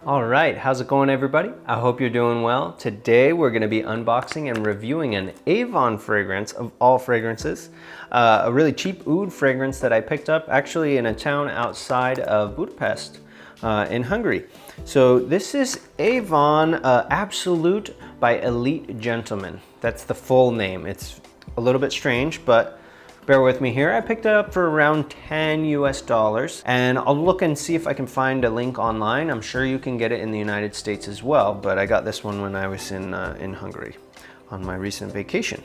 All right, how's it going, everybody? I hope you're doing well. Today we're going to be unboxing and reviewing an Avon fragrance of all fragrances, a really cheap oud fragrance that I picked up actually in a town outside of Budapest in Hungary. So this is Avon Absolute by Elite Gentleman. That's the full name. It's a little bit strange, but bear with me here. I picked it up for around $10 US, and I'll look and see if I can find a link online. I'm sure you can get it in the United States as well, but I got this one when I was in Hungary on my recent vacation.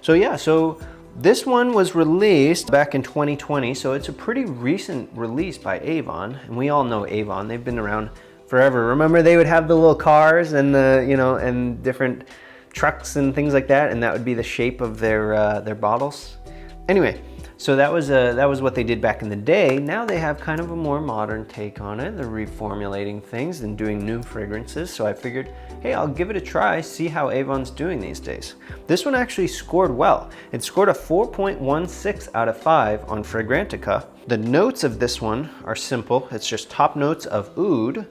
So this one was released back in 2020, so it's a pretty recent release by Avon, and we all know Avon. They've been around forever. Remember, they would have the little cars and the and different trucks and things like that, and that would be the shape of their bottles. Anyway, so that was what they did back in the day. Now they have kind of a more modern take on it. They're reformulating things and doing new fragrances. So I figured, hey, I'll give it a try, see how Avon's doing these days. This one actually scored well. It scored a 4.16 out of 5 on Fragrantica. The notes of this one are simple. It's just top notes of oud,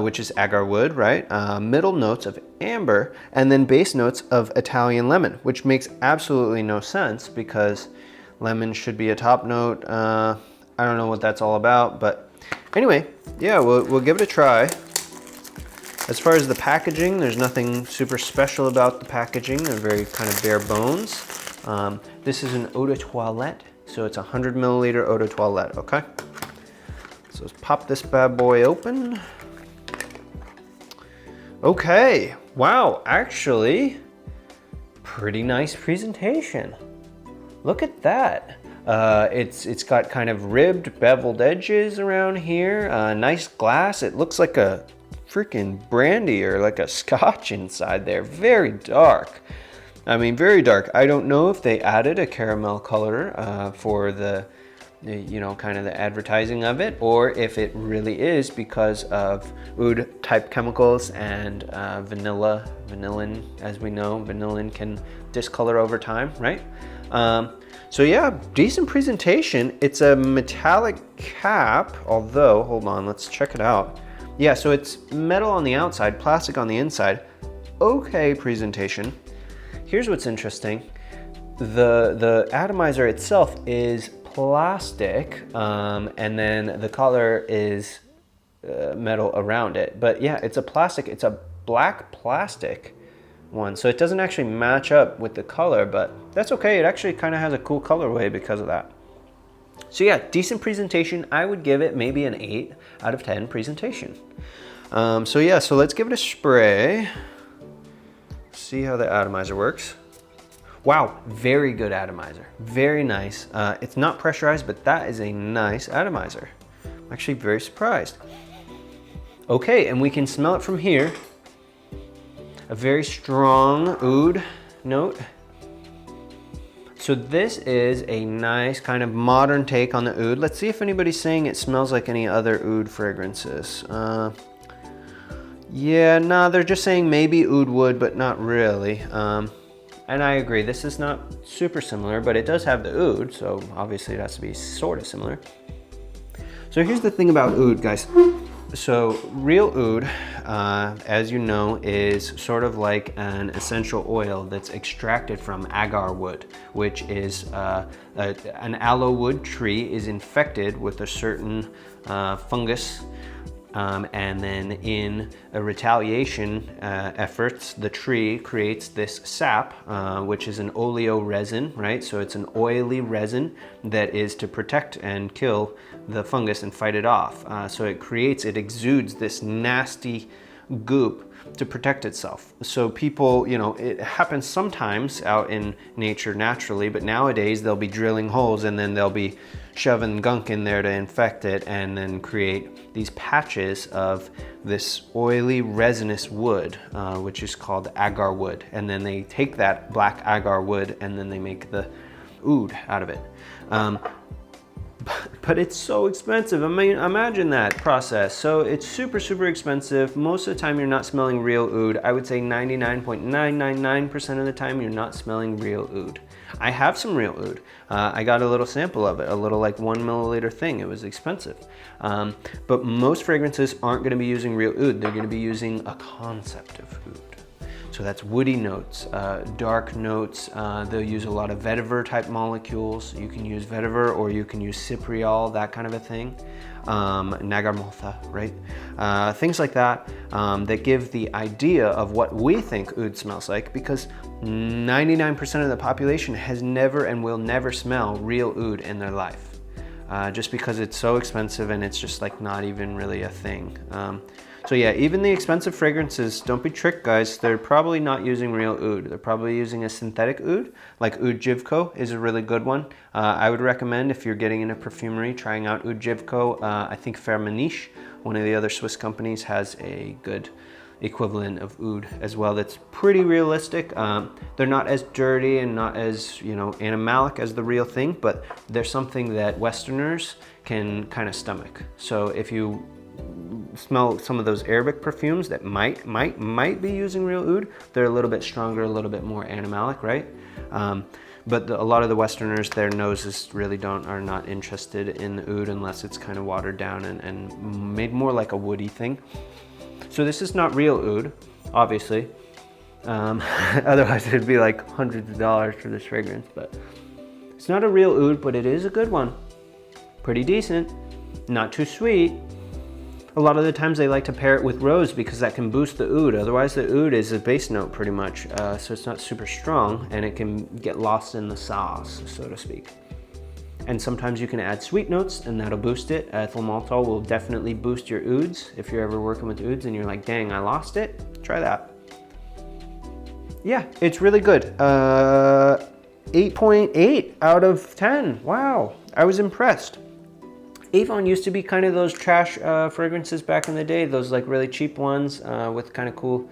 which is agar wood, right? Middle notes of amber, and then base notes of Italian lemon, which makes absolutely no sense because lemon should be a top note. I don't know what that's all about, but anyway, yeah, we'll give it a try. As far as the packaging, there's nothing super special about the packaging. They're very kind of bare bones. This is an eau de toilette, so it's a 100 milliliter eau de toilette, okay? So let's pop this bad boy open. Okay, wow, actually, pretty nice presentation. Look at that. It's got kind of ribbed, beveled edges around here. Nice glass. It looks like a freaking brandy or like a scotch inside there. Very dark. I mean, very dark. I don't know if they added a caramel color for the kind of the advertising of it, or if it really is because of oud type chemicals and vanillin, as we know, vanillin can discolor over time, right? So yeah, decent presentation. It's a metallic cap, although, hold on, let's check it out. Yeah, so it's metal on the outside, plastic on the inside. Okay presentation. Here's what's interesting. The atomizer itself is plastic, and then the color is metal around it. But yeah, it's a plastic, it's a black plastic one, so it doesn't actually match up with the color, but that's okay. It actually kind of has a cool colorway because of that. So yeah, decent presentation. I would give it maybe an 8 out of 10 presentation. So yeah, so let's give it a spray. See how the atomizer works. Wow, very good atomizer. Very nice. It's not pressurized, but that is a nice atomizer. I'm actually very surprised. Okay, and we can smell it from here. A very strong oud note. So this is a nice kind of modern take on the oud. Let's see if anybody's saying it smells like any other oud fragrances. Yeah, no, they're just saying maybe oud wood, but not really. And I agree, this is not super similar, but it does have the oud, so obviously it has to be sort of similar. So here's the thing about oud, guys. So real oud, as you know, is sort of like an essential oil that's extracted from agar wood, which is an aloe wood tree is infected with a certain fungus. And then in a retaliation efforts, the tree creates this sap, which is an oleoresin, right? So it's an oily resin that is to protect and kill the fungus and fight it off. So it exudes this nasty goop to protect itself. So people, it happens sometimes out in nature naturally, but nowadays they'll be drilling holes and then they'll be shoving gunk in there to infect it and then create these patches of this oily resinous wood, which is called agar wood. And then they take that black agar wood and then they make the oud out of it. But it's so expensive. I mean, imagine that process. So it's super, super expensive. Most of the time you're not smelling real oud. I would say 99.999% of the time you're not smelling real oud. I have some real oud. I got a little sample of it, a little like 1 milliliter thing. It was expensive. But most fragrances aren't gonna be using real oud. They're gonna be using a concept of oud. So that's woody notes, dark notes. They'll use a lot of vetiver type molecules. You can use vetiver or you can use cypriol, that kind of a thing. Nagarmotha, right? Things like that that give the idea of what we think oud smells like, because 99% of the population has never and will never smell real oud in their life. Just because it's so expensive and it's just like not even really a thing. So yeah, even the expensive fragrances, don't be tricked guys, they're probably not using real oud. They're probably using a synthetic oud, like Oud Jivko is a really good one. I would recommend, if you're getting into perfumery, trying out Oud Jivko. I think Firmenich, one of the other Swiss companies, has a good equivalent of oud as well that's pretty realistic. They're not as dirty and not as, you know, animalic as the real thing, but they're something that Westerners can kind of stomach. So if you smell some of those Arabic perfumes that might be using real oud, they're a little bit stronger, a little bit more animalic, right? But a lot of the Westerners, their noses really are not interested in the oud unless it's kind of watered down and made more like a woody thing. So this is not real oud, obviously. Otherwise it'd be like hundreds of dollars for this fragrance, but it's not a real oud, but it is a good one. Pretty decent, not too sweet. A lot of the times they like to pair it with rose because that can boost the oud. Otherwise the oud is a base note pretty much, so it's not super strong and it can get lost in the sauce, so to speak. And sometimes you can add sweet notes and that'll boost it. Ethyl maltol will definitely boost your ouds. If you're ever working with ouds and you're like, dang, I lost it, try that. Yeah, it's really good. 8.8 out of 10, wow, I was impressed. Avon used to be kind of those trash fragrances back in the day, those like really cheap ones with kind of cool,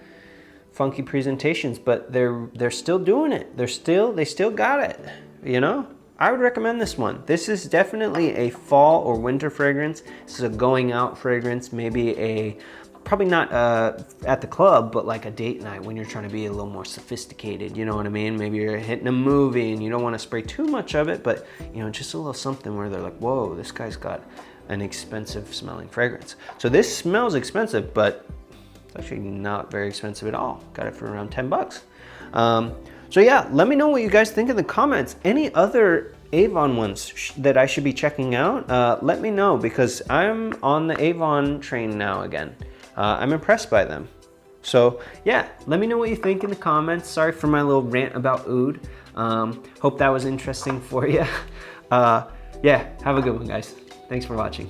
funky presentations, but they're still doing it. They still got it, you know? I would recommend this one. This is definitely a fall or winter fragrance. This is a going out fragrance, maybe probably not at the club, but like a date night when you're trying to be a little more sophisticated, you know what I mean? Maybe you're hitting a movie and you don't want to spray too much of it, but you know, just a little something where they're like, whoa, this guy's got an expensive smelling fragrance. So this smells expensive, but it's actually not very expensive at all. Got it for around 10 bucks. So yeah, let me know what you guys think in the comments. Any other Avon ones that I should be checking out? Let me know, because I'm on the Avon train now again. I'm impressed by them. So yeah, let me know what you think in the comments. Sorry for my little rant about oud. Hope that was interesting for you. Yeah, have a good one guys. Thanks for watching.